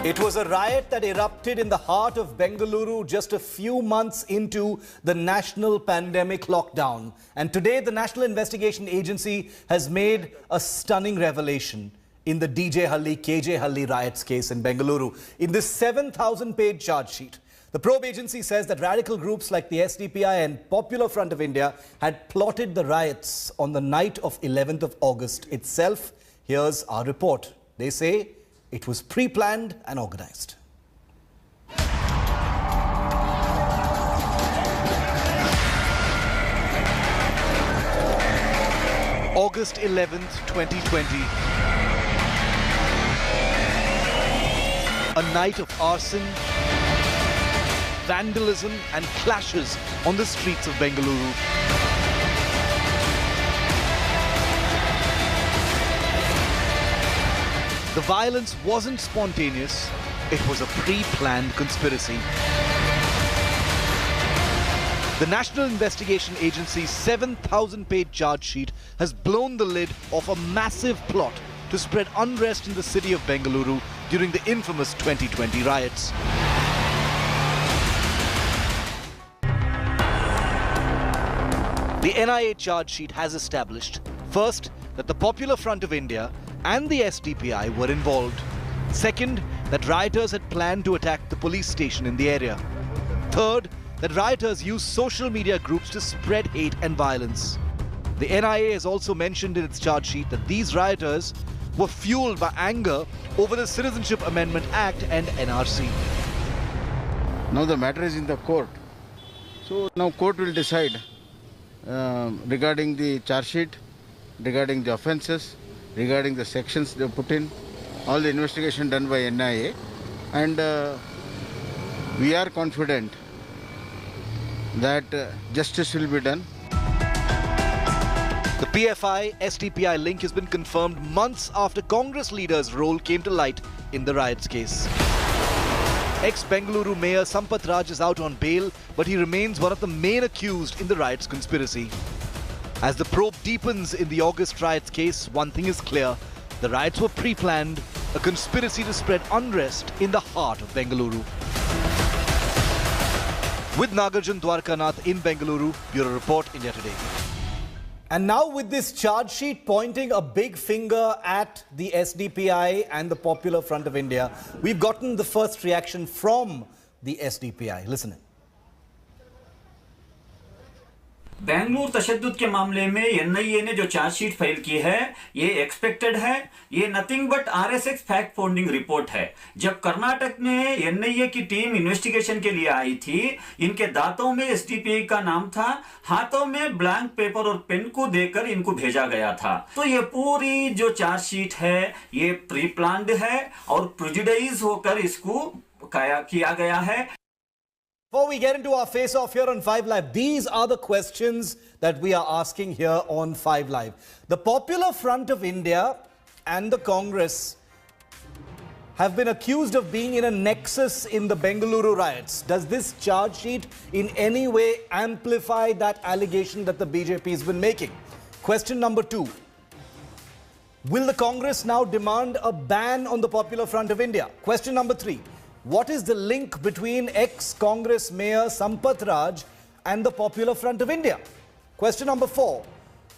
It was a riot that erupted in the heart of Bengaluru just a few months into the national pandemic lockdown. And today, the National Investigation Agency has made a stunning revelation in the DJ Halli, KJ Halli riots case in Bengaluru. In this 7,000-page charge sheet, the probe agency says that radical groups like the SDPI and Popular Front of India had plotted the riots on the night of 11th of August itself. Here's our report. They say it was pre-planned and organized. August 11th, 2020. A night of arson, vandalism and clashes on the streets of Bengaluru. The violence wasn't spontaneous, it was a pre-planned conspiracy. The National Investigation Agency's 7,000-page charge sheet has blown the lid off a massive plot to spread unrest in the city of Bengaluru during the infamous 2020 riots. The NIA charge sheet has established, first, that the Popular Front of India and the SDPI were involved. Second, that rioters had planned to attack the police station in the area. Third, that rioters used social media groups to spread hate and violence. The NIA has also mentioned in its charge sheet that these rioters were fueled by anger over the Citizenship Amendment Act and NRC. Now the matter is in the court. So now court will decide regarding the charge sheet, regarding the offences, regarding the sections they put in, all the investigation done by NIA, and we are confident that justice will be done. The PFI-SDPI link has been confirmed months after Congress leaders' role came to light in the riots case. Ex-Bengaluru Mayor Sampath Raj is out on bail, but he remains one of the main accused in the riots conspiracy. As the probe deepens in the August riots case, one thing is clear. The riots were pre-planned, a conspiracy to spread unrest in the heart of Bengaluru. With Nagarjun Dwarkanath in Bengaluru, Bureau Report, India Today. And now with this charge sheet pointing a big finger at the SDPI and the Popular Front of India, we've gotten the first reaction from the SDPI. Listen in. Bengaluru तशद्दुद के मामले में NIA ने जो chargesheet file की है ये expected है। ये nothing but RSX fact founding report है। जब कर्नाटक में एनआईए की टीम इन्वेस्टिगेशन के लिए आई थी, इनके दांतों में एसडीपीआई का नाम था, हाथों में ब्लैंक पेपर और पेन को देकर इनको भेजा गया था। तो ये पूरी जो चार्जशीट है ये प्री प्लान्ड है और प्रेजुडिस होकर इसको किया गया है। Before we get into our face-off here on 5 Live, these are the questions that we are asking here on 5 Live. The Popular Front of India and the Congress have been accused of being in a nexus in the Bengaluru riots. Does this charge sheet in any way amplify that allegation that the BJP has been making? Question number 2. Will the Congress now demand a ban on the Popular Front of India? Question number 3. What is the link between ex-Congress Mayor Sampath Raj and the Popular Front of India? Question number 4.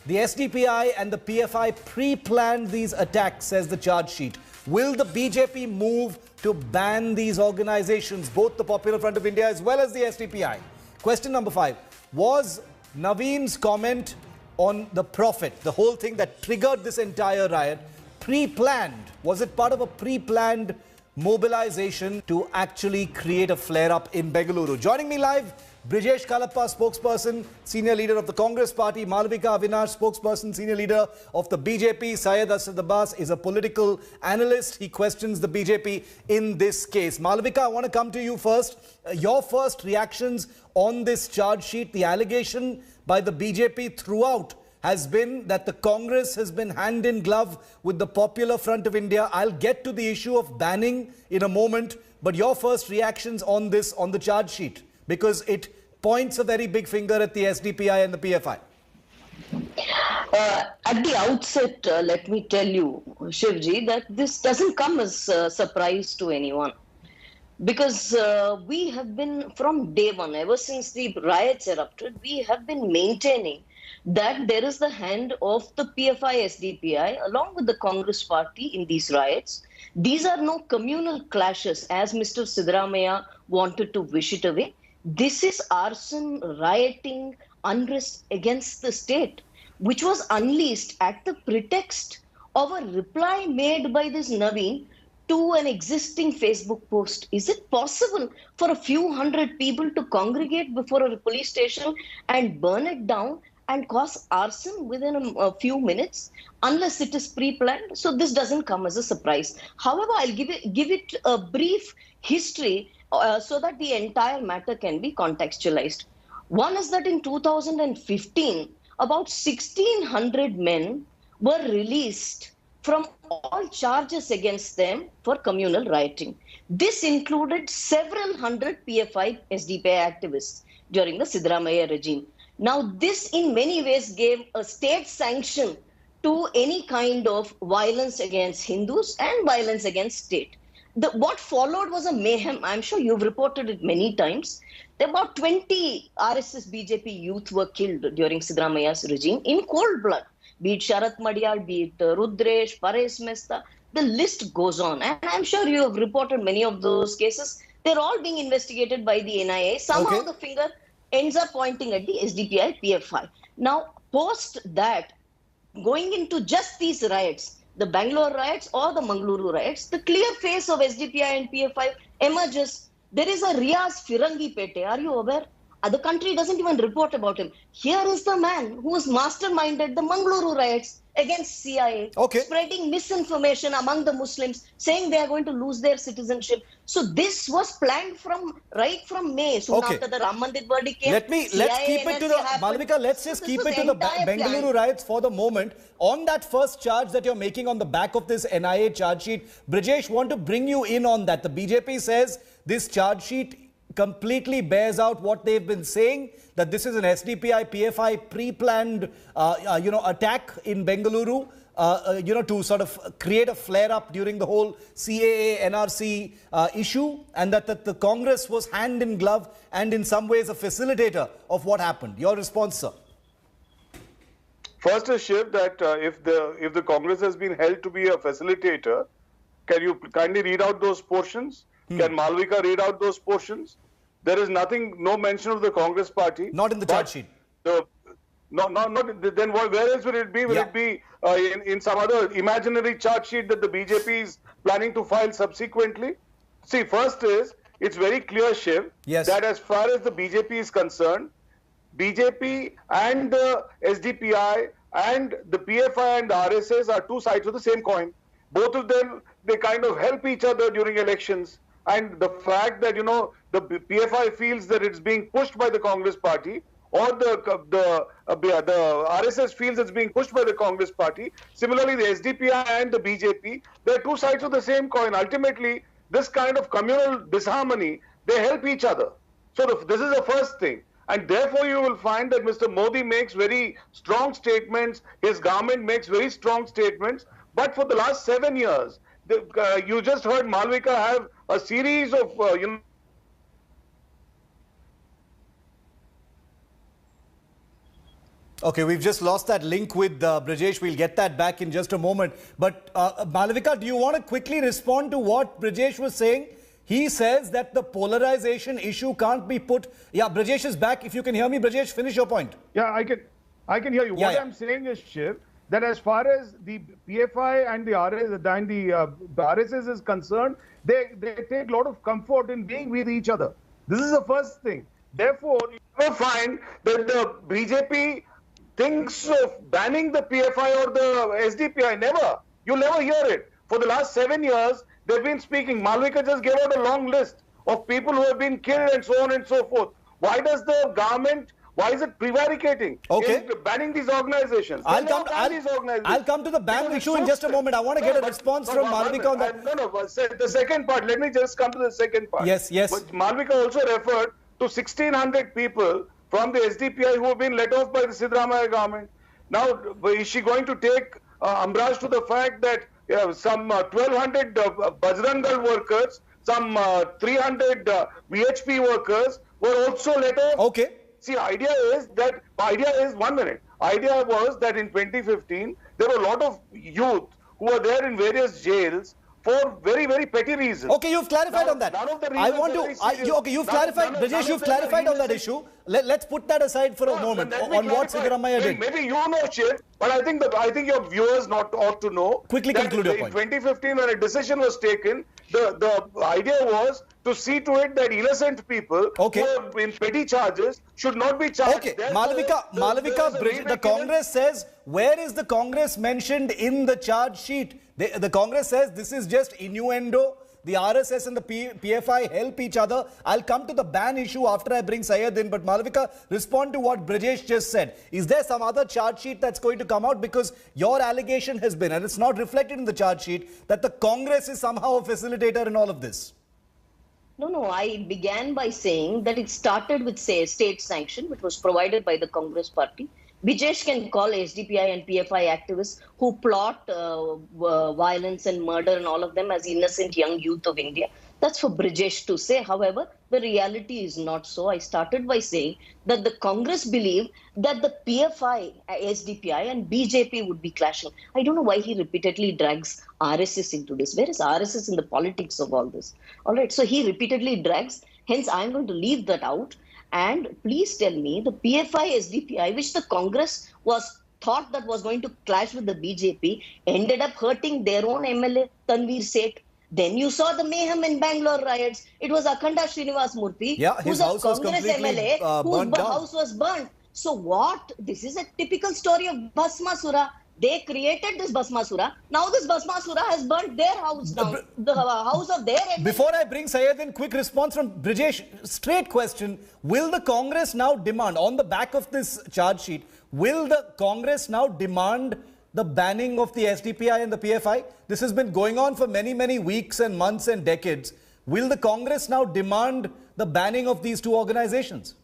The SDPI and the PFI pre-planned these attacks, says the charge sheet. Will the BJP move to ban these organizations, both the Popular Front of India as well as the SDPI? Question number 5. Was Naveen's comment on the Prophet, the whole thing that triggered this entire riot, pre-planned? Was it part of a pre-planned mobilization to actually create a flare-up in Bengaluru? Joining me live, Brijesh Kalappa, spokesperson, senior leader of the Congress Party; Malavika Avinash, spokesperson, senior leader of the BJP; Syed Asad Abbas is a political analyst. He questions the BJP in this case. Malavika, I want to come to you first. Your first reactions on this charge sheet. The allegation by the BJP throughout has been that the Congress has been hand in glove with the Popular Front of India. I'll get to the issue of banning in a moment, but your first reactions on this, on the charge sheet, because it points a very big finger at the SDPI and the PFI. At the outset, let me tell you, Shivji, that this doesn't come as a surprise to anyone. Because we have been, from day one, ever since the riots erupted, we have been maintaining that there is the hand of the PFI SDPI along with the Congress party in these riots. These are no communal clashes as Mr. Siddaramaiah wanted to wish it away. This is arson, rioting, unrest against the state, which was unleashed at the pretext of a reply made by this Naveen to an existing Facebook post. Is it possible for a few hundred people to congregate before a police station and burn it down and cause arson within a few minutes unless it is pre-planned? So this doesn't come as a surprise. However, I'll give it a brief history so that the entire matter can be contextualized. One is that in 2015, about 1,600 men were released from all charges against them for communal rioting. This included several hundred PFI SDPI activists during the Siddaramaiah regime. Now, this in many ways gave a state sanction to any kind of violence against Hindus and violence against state. What followed was a mayhem. I'm sure you've reported it many times. About 20 RSS BJP youth were killed during Siddaramaiah's regime in cold blood. Be it Sharath Madiyal, be it Rudresh, Paresh Mehta, the list goes on. And I'm sure you have reported many of those cases. They're all being investigated by the NIA. Somehow the finger ends up pointing at the SDPI PFI. Now, post that, going into just these riots, the Bangalore riots or the Mangaluru riots, the clear face of SDPI and PFI emerges. There is a Riaz Firangi Pete. Are you aware? The country doesn't even report about him. Here is the man who has masterminded the Mangaluru riots against CIA, spreading misinformation among the Muslims, saying they are going to lose their citizenship. So this was planned right from May. Soon after the Ram Mandir verdict came. Let's keep it to the Malavika. Let's just keep it to the Bengaluru riots for the moment. On that first charge that you're making on the back of this NIA charge sheet, Brijesh, want to bring you in on that. The BJP says this charge sheet completely bears out what they've been saying, that this is an SDPI, PFI pre-planned, attack in Bengaluru, to sort of create a flare-up during the whole CAA, NRC issue, and that the Congress was hand in glove and in some ways a facilitator of what happened. Your response, sir? First is, Shiv, that if the Congress has been held to be a facilitator, can you kindly read out those portions? Can Malavika read out those portions? There is no mention of the Congress party. Not in the charge sheet. Then where else will it be? Will it be in some other imaginary charge sheet that the BJP is planning to file subsequently? See, first is, it's very clear, Shiv, that as far as the BJP is concerned, BJP and the SDPI and the PFI and the RSS are two sides of the same coin. Both of them, they kind of help each other during elections. And the fact that, the PFI feels that it's being pushed by the Congress party, or the RSS feels it's being pushed by the Congress party. Similarly, the SDPI and the BJP, they're two sides of the same coin. Ultimately, this kind of communal disharmony, they help each other. So this is the first thing. And therefore, you will find that Mr. Modi makes very strong statements. His government makes very strong statements. But for the last 7 years, you just heard Malavika have a series of, Okay, we've just lost that link with Brijesh. We'll get that back in just a moment. But Malavika, do you want to quickly respond to what Brijesh was saying? He says that the polarization issue can't be put. Yeah, Brijesh is back. If you can hear me, Brijesh, finish your point. Yeah, I can hear you. What I'm saying is, Shiv, that as far as the PFI and the RSS is concerned, they take a lot of comfort in being with each other. This is the first thing. Therefore, you will find that the BJP thinks of banning the PFI or the SDPI. Never. You'll never hear it. For the last 7 years, they've been speaking. Malavika just gave out a long list of people who have been killed and so on and so forth. Why does the government... Why is it prevaricating? Banning these organizations. I'll come to the ban issue in just a moment. I want to get a response from Malavika on that. The second part. Let me just come to the second part. Yes. But Malavika also referred to 1,600 people from the SDPI who have been let off by the Siddaramaiah government. Now, is she going to take umbrage to the fact that some 1,200 Bajrang Dal workers, some 300 VHP workers were also let off? Okay. See, idea is 1 minute. Idea was that in 2015, there were a lot of youth who were there in various jails for very, very petty reasons. Okay, you've clarified on that. None of the I want to. Okay, you've clarified. Brajesh, you've clarified on that issue. Let's put that aside for a moment. On what Siddaramaiah did. Maybe you know, Shiv, but I think your viewers ought to know. Quickly conclude your point. In 2015, when a decision was taken, the idea was to see to it that innocent people who are in petty charges should not be charged. Okay, Malavika, the Congress says, where is the Congress mentioned in the charge sheet? The Congress says this is just innuendo. The RSS and the PFI help each other. I'll come to the ban issue after I bring Syed in. But Malavika, respond to what Brajesh just said. Is there some other charge sheet that's going to come out? Because your allegation has been, and it's not reflected in the charge sheet, that the Congress is somehow a facilitator in all of this. No, I began by saying that it started with, say, state sanction, which was provided by the Congress party. Brajesh can call SDPI and PFI activists who plot violence and murder and all of them as innocent young youth of India. That's for Brajesh to say. However, the reality is not so. I started by saying that the Congress believed that the PFI, SDPI and BJP would be clashing. I don't know why he repeatedly drags RSS into this. Where is RSS in the politics of all this? All right, so he repeatedly drags. Hence, I'm going to leave that out. And please tell me, the PFI, SDPI, which the Congress thought that was going to clash with the BJP, ended up hurting their own MLA, Tanveer Seth. Then you saw the mayhem in Bangalore riots. It was Akhanda Srinivas Murthy, whose house was MLA, whose down. house was burnt. So what? This is a typical story of Bhasmasura. They created this Bhasmasura. Now this Bhasmasura has burnt their house down, the house of their MLA. Before I bring Syed in, quick response from Brajesh. Straight question. Will the Congress now demand, on the back of this charge sheet, will the Congress now demand the banning of the SDPI and the PFI? This has been going on for many, many weeks and months and decades. Will the Congress now demand the banning of these two organizations?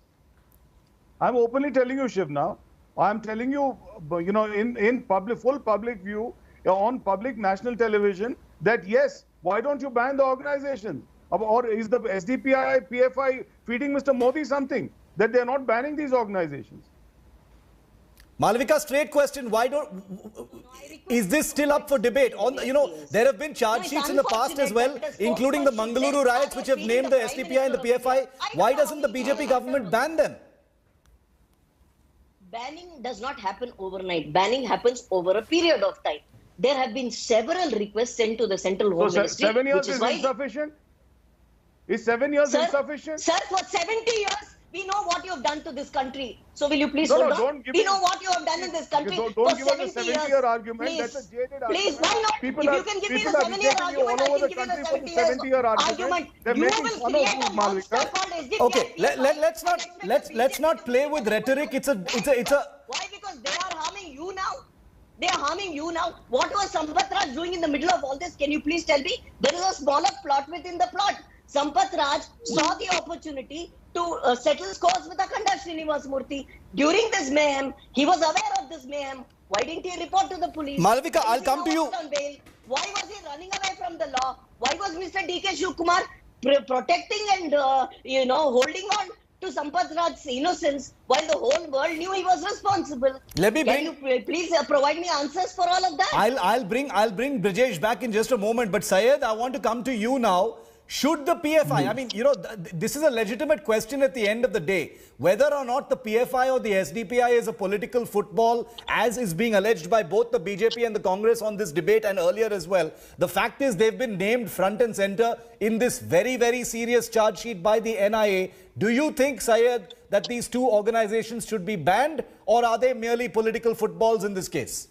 I'm openly telling you, Shiv, now. I'm telling you, in full public view, on public national television, that yes, why don't you ban the organization? Or is the SDPI, PFI feeding Mr. Modi something that they're not banning these organizations? Malavika, straight question. Is this still up for debate? There have been charge sheets in the past as well, including the Mangaluru riots, which have named the SDPI and the PFI. Why doesn't the BJP government ban them? Banning does not happen overnight. Banning happens over a period of time. There have been several requests sent to the Central Home Ministry. 7 years is insufficient? Is 7 years insufficient? Sir, for 70 years, we know what you have done to this country. So will you please hold on? We know what you have done in this country. Don't give us a 70-year argument. Please, that's a jaded please, argument. why not? If you can give me the 7-year argument, I can give you the 70-year argument. They're You making will fun create of you, a monster Malavika. called SDPI. Okay, let's not play with rhetoric. It's a. Why? Because they are harming you now. They are harming you now. What was Sampath Raj doing in the middle of all this? Can you please tell me? There is a smaller plot within the plot. Sampath Raj saw the opportunity to settle scores with Akhanda Srinivas Murthy. During this mayhem, he was aware of this mayhem. Why didn't he report to the police? Malavika, I'll come to you. Why was he running away from the law? Why was Mr. D.K. Shivkumar protecting and holding on to Sampath Raj's innocence while the whole world knew he was responsible? Can you please provide me answers for all of that? I'll bring Brajesh back in just a moment. But Syed, I want to come to you now. Should the PFI, I mean, this is a legitimate question at the end of the day. Whether or not the PFI or the SDPI is a political football, as is being alleged by both the BJP and the Congress on this debate and earlier as well. The fact is they've been named front and center in this very, very serious charge sheet by the NIA. Do you think, Syed, that these two organizations should be banned, or are they merely political footballs in this case?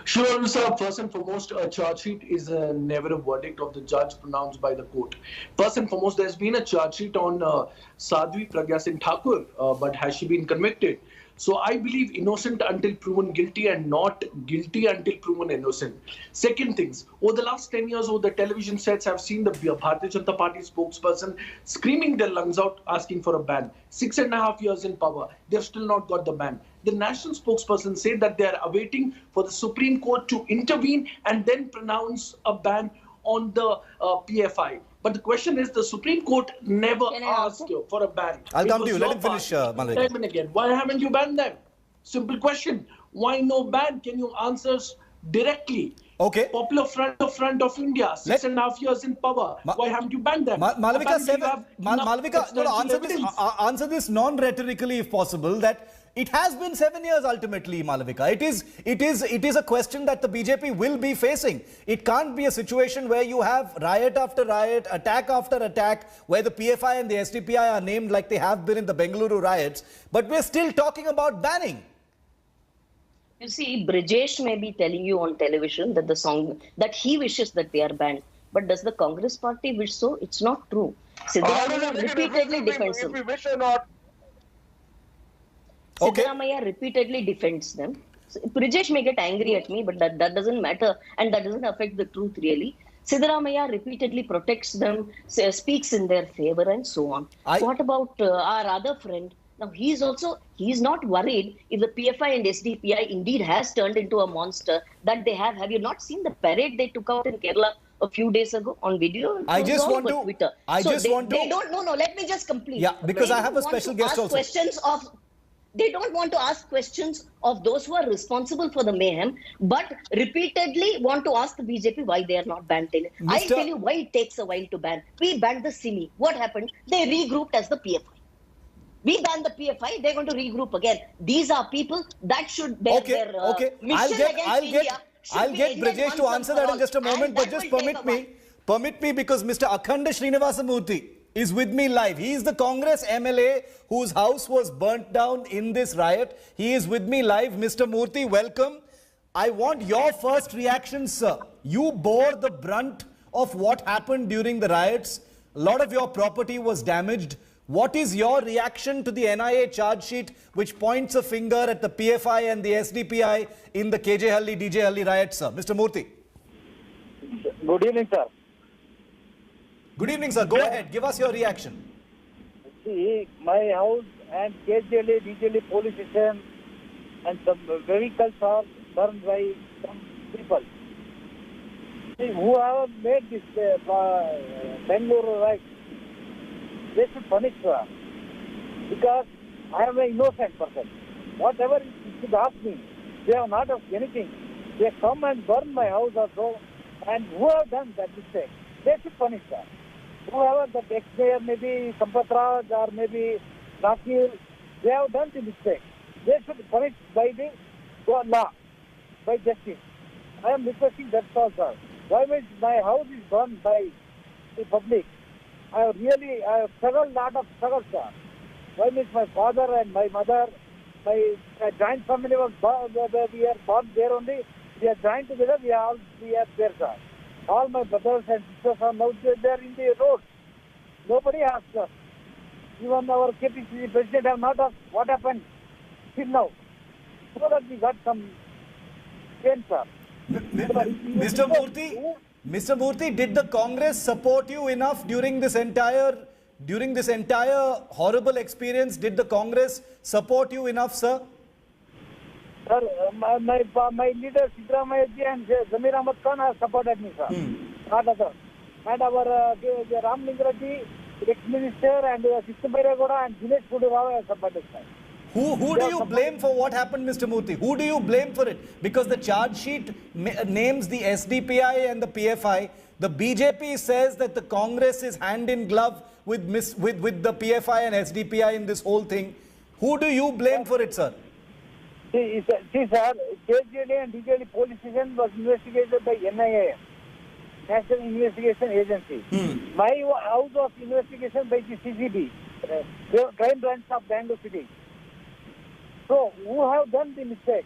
Sure, sir. First and foremost, a charge sheet is never a verdict of the judge pronounced by the court. First and foremost, there's been a charge sheet on Sadhvi Pragya Singh Thakur, but has she been convicted? So I believe innocent until proven guilty and not guilty until proven innocent. Second things, over the last 10 years, over the television sets, I've seen the Bharatiya Janata Party spokesperson screaming their lungs out, asking for a ban. 6.5 years in power, they've still not got the ban. The national spokesperson said that they are awaiting for the Supreme Court to intervene and then pronounce a ban on the PFI. But the question is, the Supreme Court never asked for a ban. I'll come to you. Let him finish, Malavika. Time and again. Why haven't you banned them? Simple question. Why no ban? Can you answer directly? Okay. Popular Front of India, 6.5 years in power. Why haven't you banned them? Malavika, answer this non-rhetorically, if possible, that it has been 7 years ultimately, Malavika. It is a question that the BJP will be facing. It can't be a situation where you have riot after riot, attack after attack, where the PFI and the SDPI are named like they have been in the Bengaluru riots, but we're still talking about banning. You see, Brijesh may be telling you on television that the song, that he wishes that they are banned. But does the Congress party wish so? It's not true. Siddaramaiah repeatedly defends them. If we wish or not. Okay. Siddaramaiah repeatedly defends them. So, Brijesh may get angry at me, but that doesn't matter and that doesn't affect the truth really. Siddaramaiah repeatedly protects them, speaks in their favor and so on. What about our other friend? Now, he's not worried if the PFI and SDPI indeed has turned into a monster that they have. Have you not seen the parade they took out in Kerala a few days ago on video? Let me just complete. Yeah, because I have a special guest also. They don't want to ask questions of those who are responsible for the mayhem, but repeatedly want to ask the BJP why they are not banned. I'll tell you why it takes a while to ban. We banned the Simi. What happened? They regrouped as the PFI. We banned the PFI, they're going to regroup again. These are people that should bear their mission against India. I'll get Brijesh to answer that in just a moment, but just permit me, because Mr. Akhanda Srinivasamurthy is with me live. He is the Congress MLA whose house was burnt down in this riot. He is with me live. Mr. Murthy, welcome. I want your first reaction, sir. You bore the brunt of what happened during the riots. A lot of your property was damaged. What is your reaction to the NIA charge sheet which points a finger at the PFI and the SDPI in the KJ Halli, DJ Halli riots, sir? Mr. Murthy. Good evening, sir. Good evening, sir. Go ahead. Give us your reaction. See, my house and KJ Halli, DJ Halli police station and some vehicles are burned by some people. See, who have made this Bengaluru riot? They should punish her. Because I am an innocent person. Whatever you should ask me, they have not asked anything. They come and burn my house or so, and who have done that mistake, they should punish her. Whoever, the ex-mayor, maybe Sampath Raj or maybe Rakil, they have done the mistake. They should be punished by the law, by justice. I am requesting that's all, sir. Why means my house is burned by the public? I have struggled, lot of struggles, sir. Why means my father and my mother, my joint family was born, we are born there only. We are joined together, we are there, sir. All my brothers and sisters are now there in the road. Nobody asked us. Even our KPCC president have not asked what happened till now. So that we got some pain, sir. Mr. Murthy, did the Congress support you enough during this entire horrible experience? Did the Congress support you enough, sir? Sir, my leader Siddaramaiah ji and Zamir Ahmad Khan have supported me, sir. Not others. And our Ram Lingareddy, ex-minister, and Krishna Bairegowda and Dinesh Gundu Rao have supported, sir. Who do you blame for what happened, Mr. Murthy? Who do you blame for it? Because the charge sheet names the SDPI and the PFI. The BJP says that the Congress is hand in glove with the PFI and SDPI in this whole thing. Who do you blame for it, sir? See, sir, KJ and DJ Halli police station was investigated by NIA, National Investigation Agency. My house was investigated by the CCB, Crime Branch of Bangalore City. So, who have done the mistake?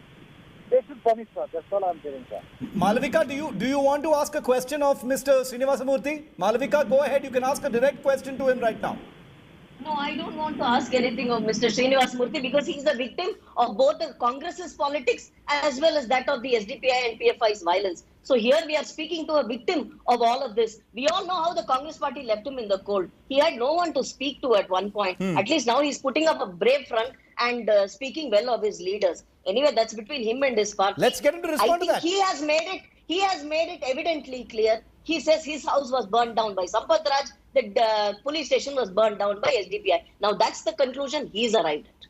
They should punish, sir. That's all I'm saying, sir. Malavika, do you want to ask a question of Mr. Srinivasamurthy? Malavika, go ahead. You can ask a direct question to him right now. No, I don't want to ask anything of Mr. Srinivas Murthy because he's the victim of both the Congress's politics as well as that of the SDPI and PFI's violence. So here we are speaking to a victim of all of this. We all know how the Congress party left him in the cold. He had no one to speak to at one point. At least now he's putting up a brave front and speaking well of his leaders. Anyway, that's between him and his party. Let's get him to respond to that. He has made it evidently clear. He says his house was burned down by Sampath Raj, the police station was burned down by SDPI. Now that's the conclusion he's arrived at.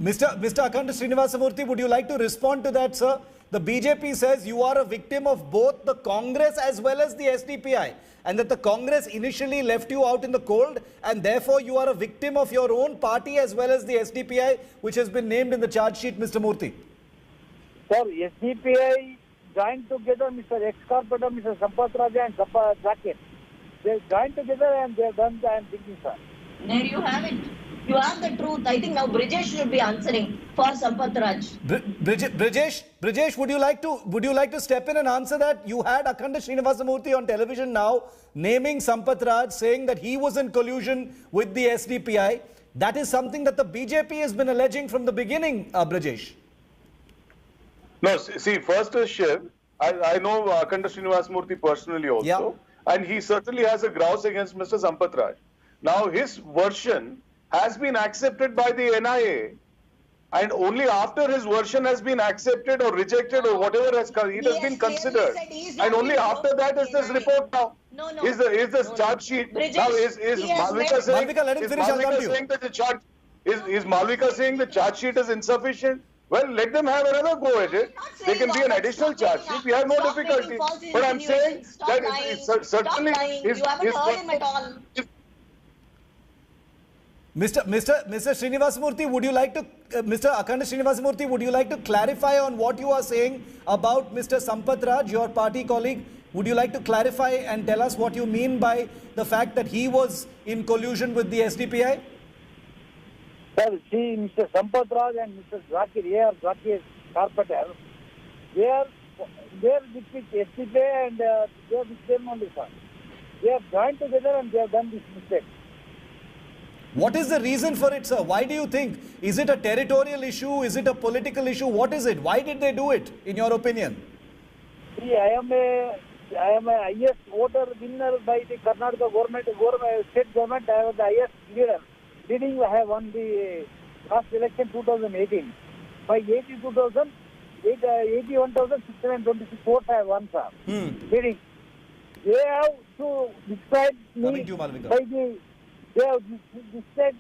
Mr. Akhanda Srinivasa Murthy, would you like to respond to that, sir? The BJP says you are a victim of both the Congress as well as the SDPI, and that the Congress initially left you out in the cold, and therefore you are a victim of your own party as well as the SDPI, which has been named in the charge sheet, Mr. Murthy. Sir, SDPI joined together Mr. Ex-Corporator, Mr. Sampath Raja and Zakir. They joined together and they have done the thinking, sir. There you have it. You have the truth. I think now Brijesh should be answering for Sampath Raj. Brijesh, would you like to step in and answer that? You had Akhanda Srinivasa Murthy on television now naming Sampath Raj, saying that he was in collusion with the SDPI. That is something that the BJP has been alleging from the beginning, Brijesh. No, see, first is Shiv. I know Akhanda Srinivasa Murthy personally also, and he certainly has a grouse against Mr. Sampath Raj. Now, his version has been accepted by the NIA, and only after his version has been accepted or rejected or whatever has come, it has been considered, and only after that is this report now. Is the charge sheet now? Is Malvika saying? Malvika, let him finish. I'll come to you. Saying that the charge is Malvika saying the charge sheet is insufficient? Well, let them have another go at it. There can be an additional charge sheet. We have no difficulty. But I'm saying that certainly you haven't heard him at all. Mr. Srinivasa Murthy, would you like to, Mr. Akhanda Srinivasa Murthy, would you like to clarify on what you are saying about Mr. Sampath Raj, your party colleague? Would you like to clarify and tell us what you mean by the fact that he was in collusion with the SDPI? Sir, see, Mr. Sampath Raj and Mr. Zakir Carpenter, they are with SDPI and they are with them only, sir. They have joined together and they have done this mistake. What is the reason for it, sir? Why do you think? Is it a territorial issue? Is it a political issue? What is it? Why did they do it, in your opinion? See, I am a highest voter winner by the Karnataka state government. I was the highest leader. Leading, I have won the last election 2018. By 81,626 votes I have won, sir. Leading. They have to describe me by the... They have mistake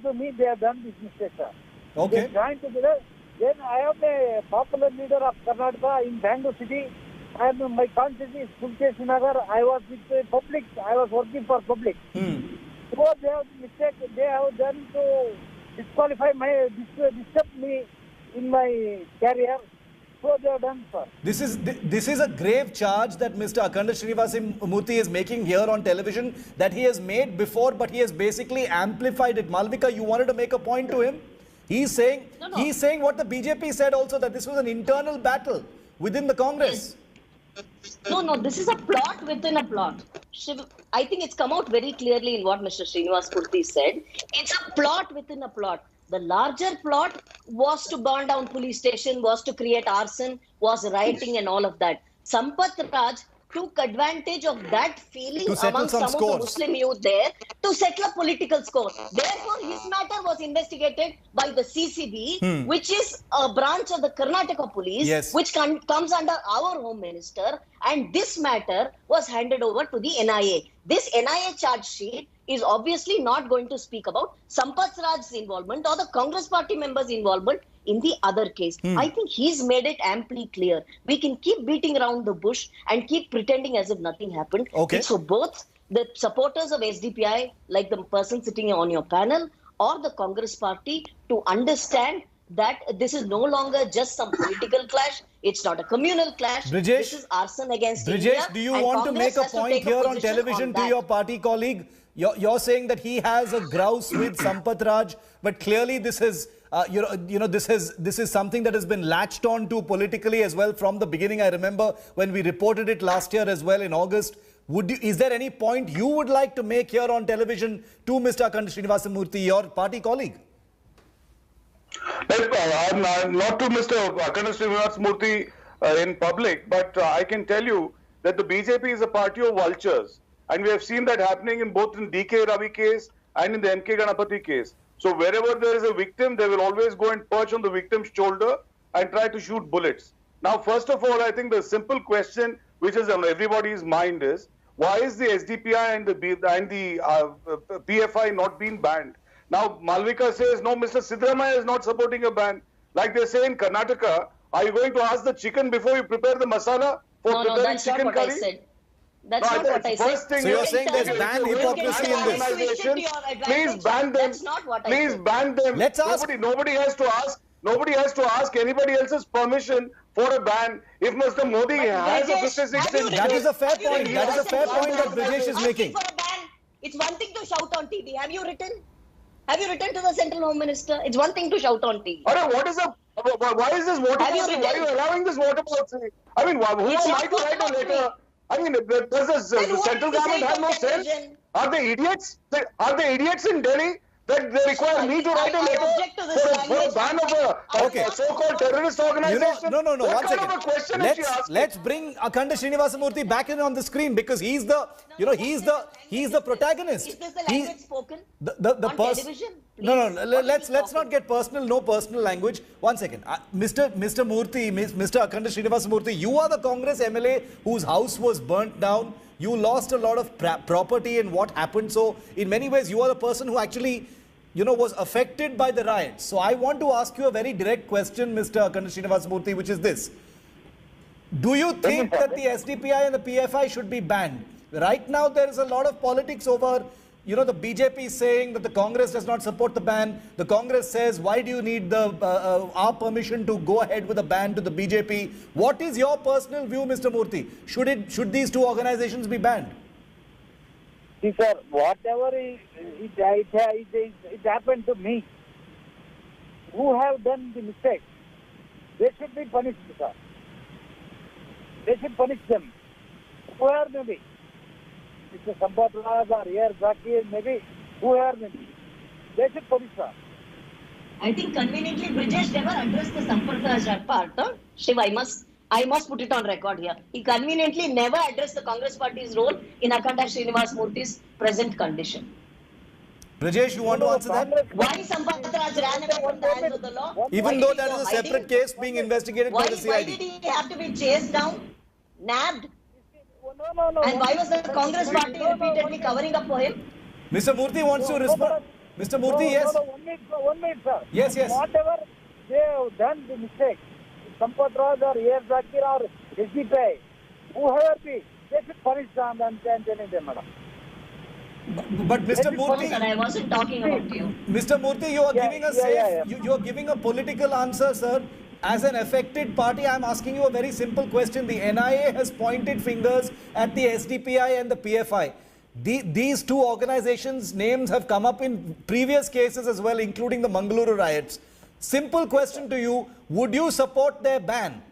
to me, they have done this mistake, sir. Okay. They joined together. Then I am a popular leader of Karnataka in Bangalore city. My constituency is Pulkesi Nagar. I was with the public. I was working for public. So they have mistake. They have done to disqualify disturb me in my career. So they have done, sir. This is a grave charge that Mr. Akhanda Srinivasa Murthy is making here on television, that he has made before, but he has basically amplified it. Malvika, you wanted to make a point to him? He's saying he's saying what the BJP said also, that this was an internal battle within the Congress. No, this is a plot within a plot. I think it's come out very clearly in what Mr. Srinivas Murthy said. It's a plot within a plot. The larger plot was to burn down police station, was to create arson, was rioting and all of that. Sampath Raj took advantage of that feeling among some of the Muslim youth there to settle a political score. Therefore, his matter was investigated by the CCB, which is a branch of the Karnataka police, which comes under our Home Minister. And this matter was handed over to the NIA. This NIA charge sheet is obviously not going to speak about Sampath Raj's involvement or the Congress party members' involvement in the other case. I think he's made it amply clear. We can keep beating around the bush and keep pretending as if nothing happened. It's for both the supporters of SDPI, like the person sitting on your panel, or the Congress party to understand that this is no longer just some political clash. It's not a communal clash. Brijesh, this is arson against India. Brijesh, do you want to make a point here on television to your party colleague? You're saying that he has a grouse with Sampath Raj, but clearly this is this is something that has been latched on to politically as well from the beginning. I remember when we reported it last year as well in August. Is there any point you would like to make here on television to Mr. Akhand Srinivasamurthy, your party colleague? Not to Mr. Akhand Srinivasamurthy in public, but I can tell you that the BJP is a party of vultures. And we have seen that happening in both in DK Ravi case and in the MK Ganapathy case. So wherever there is a victim, they will always go and perch on the victim's shoulder and try to shoot bullets. Now, first of all, I think the simple question which is on everybody's mind is, why is the SDPI and the PFI not being banned? Now, Malvika says, no, Mr. Siddaramaiah is not supporting a ban. Like they say in Karnataka, are you going to ask the chicken before you prepare the masala for preparing chicken curry? I said. That's not what I said. So you're saying there's ban hypocrisy in this? Please ban them. That's not what I Please said. ban them. Let's ask. Nobody has to ask. Nobody has to ask anybody else's permission for a ban. If Mr. Modi has a 56 inch, that is a fair point. That is a fair point that Brijesh is making. For a ban, it's one thing to shout on TV. Have you written? Have you written to the Central Home Minister? It's one thing to shout on TV. What is the? Why is this water policy? Why are you allowing this water policy? I mean, who am I to write a letter? I mean, does the central government have no sense? Are they idiots? Are they idiots in Delhi that they require me to write a letter for a ban of a so-called terrorist organization? No. One second. Kind of a question Let's bring Akhand Srinivasamurthy back in on the screen because he's the protagonist. Is this the language spoken on television? No. Let's not get personal. No personal language. One second, Mr. Murthy, Mr. Akhand Srinivasamurthy, you are the Congress MLA whose house was burnt down. You lost a lot of property in what happened. So in many ways, you are the person who actually, was affected by the riots. So I want to ask you a very direct question, Mr. Akhand Srinivasamurthy, which is this. Do you think that the SDPI and the PFI should be banned? Right now, there is a lot of politics over, the BJP saying that the Congress does not support the ban. The Congress says, why do you need our permission to go ahead with a ban to the BJP? What is your personal view, Mr. Murthy? Should these two organizations be banned? See, sir, whatever it happened to me, who have done the mistake, they should be punished, sir. They should punish them. Whoever may be. Mr. Sampath Raj or A.R. Zakir, maybe, whoever may be. They should punish, sir. I think conveniently Brijesh never addressed the Sampath Raj part. Shiv, I must put it on record here. He conveniently never addressed the Congress party's role in Akhand Srinivasamurthy's present condition. Brijesh, you want to answer that? Why Sampath Raj ran away from the hands of the law? Even though that is a separate case being investigated by the CID. Why did he have to be chased down, nabbed? No. And why was the Congress party repeatedly covering up for him? Mr. Murthy wants to respond. Mr. Murthy, yes. No, 1 minute, sir. Yes. Whatever they have done the mistake, Sampath Raj or A.R. Zakir or SDPI, whoever be, they should punish them and telling them, madam. But Mr. Murthy, sir, I wasn't talking about you. Mr. Murthy, you are giving a you are giving a political answer, sir. As an affected party, I am asking you a very simple question. The NIA has pointed fingers at the SDPI and the PFI. These two organizations' names have come up in previous cases as well, including the Mangaluru riots. Simple question to you, would you support their ban?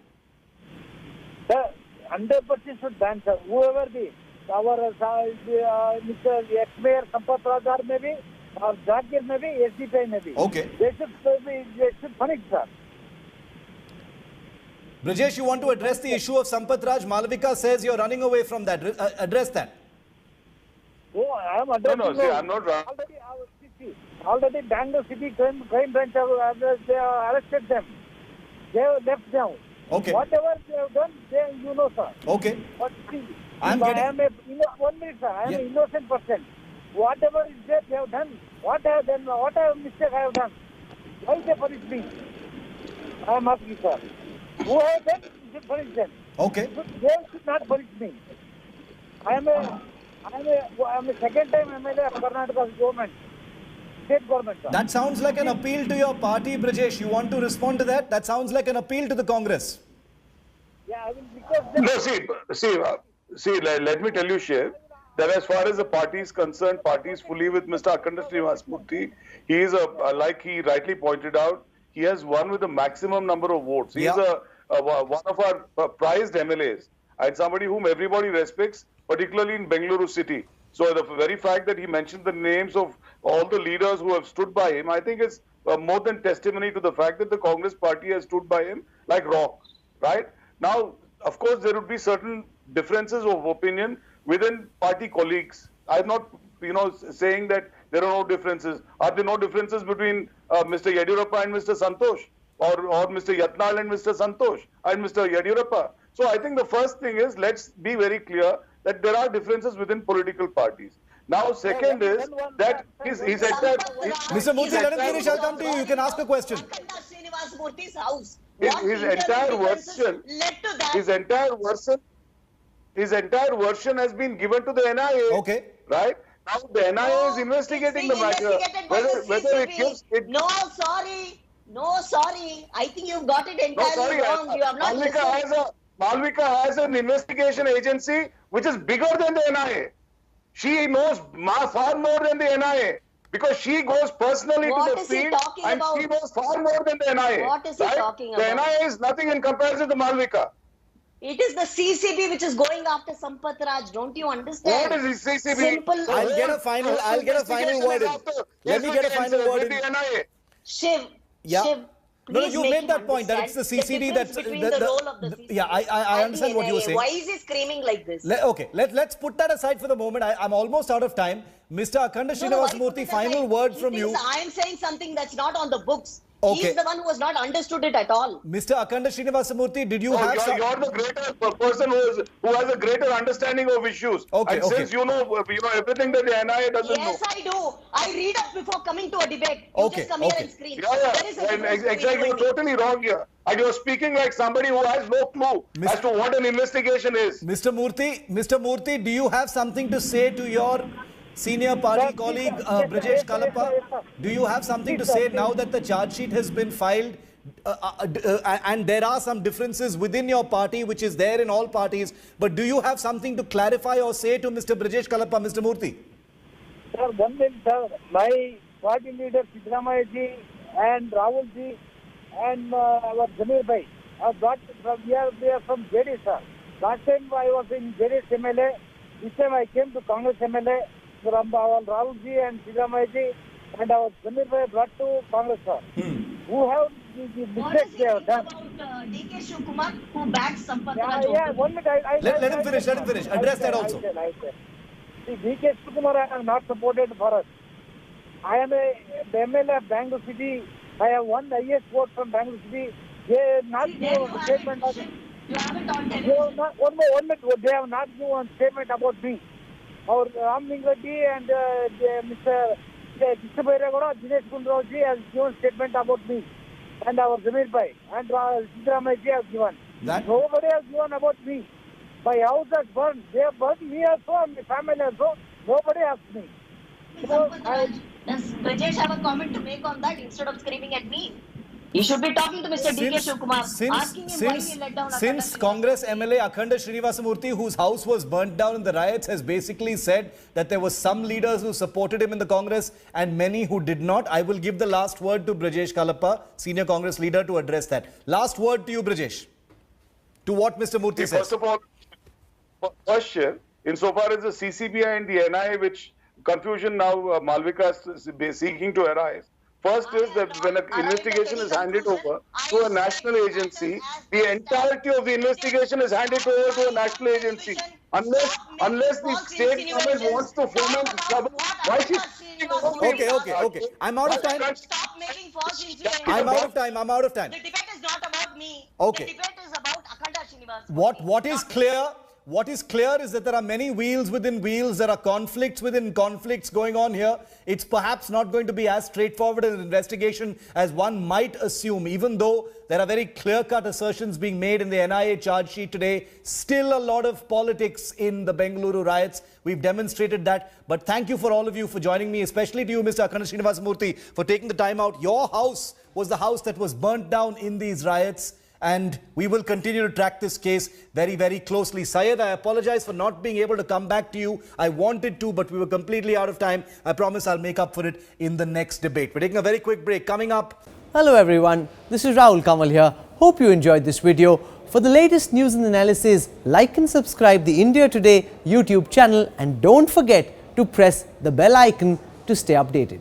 Sir, 100% should ban, sir. Whoever be, our Mr. Ex-Mayor Sampath Raj maybe, or Zakir maybe, SDPI maybe. Okay. They should punish, sir. Brijesh, you want to address the issue of Sampath Raj? Malavika says you're running away from that. Address that. Oh, I am addressing. No, see, I'm not wrong. Already Bangalore City crime branch have arrested them. They have left now. Okay. Whatever they have done, sir. Okay. But see, I am 1 minute, sir. I am an innocent person. Whatever is there, they have done. What I have done, whatever mistake I have done, why they punish me? I am asking, sir. Who have done, you should punish them. Okay. They should not punish me. I am a second time MLA of Karnataka government, state government. Sir. That sounds like an appeal to your party, Brijesh. You want to respond to that? That sounds like an appeal to the Congress. Yeah, I will, because... Let me tell you, Shiv, that as far as the party is concerned, party is fully with Mr. Akhand Srinivasamurthy. He is, like he rightly pointed out, he has won with the maximum number of votes. He is one of our prized MLAs and somebody whom everybody respects. particularly in Bengaluru city. So the very fact that he mentioned the names of all the leaders who have stood by him, I think is more than testimony to the fact that the Congress party has stood by him like rock, right? Now, of course, there would be certain differences of opinion within party colleagues. I'm not, saying that there are no differences. Are there no differences between Mr. Yediyurappa and Mr. Santosh, or Mr. Yatnal and Mr. Santosh and Mr. Yediyurappa? So I think the first thing is, let's be very clear that there are differences within political parties. Now, second is that his entire... Mr. Murthy, let him finish. I'll come to you. You can ask a question. His entire version has been given to the NIA. Okay. Right? Now the NIA is investigating the matter. Whether it gives it... No, sorry. I think you've got it entirely wrong. You have not Malvika has an investigation agency which is bigger than the NIA. She knows far more than the NIA because she goes personally to the field and she knows far more than the NIA. What is he talking about? The NIA is nothing in comparison to Malvika. It is the CCB which is going after Sampath Raj. Don't you understand? What is the CCB? Simple. I'll get a final word in. Let me get a final word in. Shiv. Yeah. Shiv. No, you made that point that it's the CCD that's between the role of the CCD. Yeah, I understand what you're saying. Why is he screaming like this? Let's put that aside for the moment. I'm almost out of time. Mr. Akhanda Srinivas Murthy, final word from you. I'm saying something that's not on the books. Okay. He's the one who has not understood it at all. Mr. Akhanda Srinivas Murthy, did you have some... You're the greater person who has a greater understanding of issues. Okay, since you know everything that the NIA doesn't know. Yes, I do. I read up before coming to a debate. You just come here and scream. Exactly. You're totally wrong here. And you're speaking like somebody who has no clue as to what an investigation is. Mr. Murthy, do you have something to say to your senior party colleague Brajesh Kalappa? Do you have something to say now that the charge sheet has been filed and there are some differences within your party, which is there in all parties, but do you have something to clarify or say to Mr. Brajesh Kalappa, Mr. Murthy? Sir, one thing, sir, my party leader Siddaramaiah ji and Rahul ji and our Zamir bhai are brought from here. They are from JD, sir. Last time I was in JD MLA. This time I came to Congress MLA. From our Rahul ji and Siddaramaiah ji and our Zamir bhai brought to Congress, sir. Who have the mistakes they have done? DK Shivkumar, who backs Sampath Raj. Yeah, 1 minute. Let him finish. Address that also. See, DK Shivkumar has not supported for us. I am a MLA of Bangalore City. I have won the highest vote from Bangalore City. They have not given a statement. You haven't on They have not, one minute. They have not given a statement about me. Our Ram Ling Reddy and Mr. Kishabairagoda, Dinesh Gundarao ji has given statement about me. And our Zamir bhai and Siddaramaiah ji has given. Nobody has given about me. My house has burned. They have burned me also and my family also. Nobody asked me. Does Brajesh have a comment to make on that instead of screaming at me? He should be talking to Mr. DK Shivkumar, asking him why he let down Since Congress MLA Akhanda Srinivas Murthy, whose house was burnt down in the riots, has basically said that there were some leaders who supported him in the Congress and many who did not, I will give the last word to Brajesh Kalappa, senior Congress leader, to address that. Last word to you, Brajesh, to what Mr. Murthy says. First of all, question, insofar as the CCBI and the NIA, which confusion now Malvika is seeking to arise. First is that when an investigation is handed over to a national agency, the entirety of the investigation is handed over to a national agency. Unless the state government wants to foment trouble, why should... Okay. I'm out of time. Stop making false insinuations. I'm out of time. The debate is not about me. Okay. The debate is about Akhanda Srinivas. What is clear is that there are many wheels within wheels. There are conflicts within conflicts going on here. It's perhaps not going to be as straightforward an investigation as one might assume, even though there are very clear-cut assertions being made in the NIA charge sheet today. Still a lot of politics in the Bengaluru riots. We've demonstrated that. But thank you for all of you for joining me, especially to you, Mr. Akhanda Srinivas Murthy, for taking the time out. Your house was the house that was burnt down in these riots. And we will continue to track this case very, very closely. Syed, I apologize for not being able to come back to you. I wanted to, but we were completely out of time. I promise I'll make up for it in the next debate. We're taking a very quick break. Coming up. Hello everyone, this is Rahul Kamal here. Hope you enjoyed this video. For the latest news and analysis, like and subscribe the India Today YouTube channel and don't forget to press the bell icon to stay updated.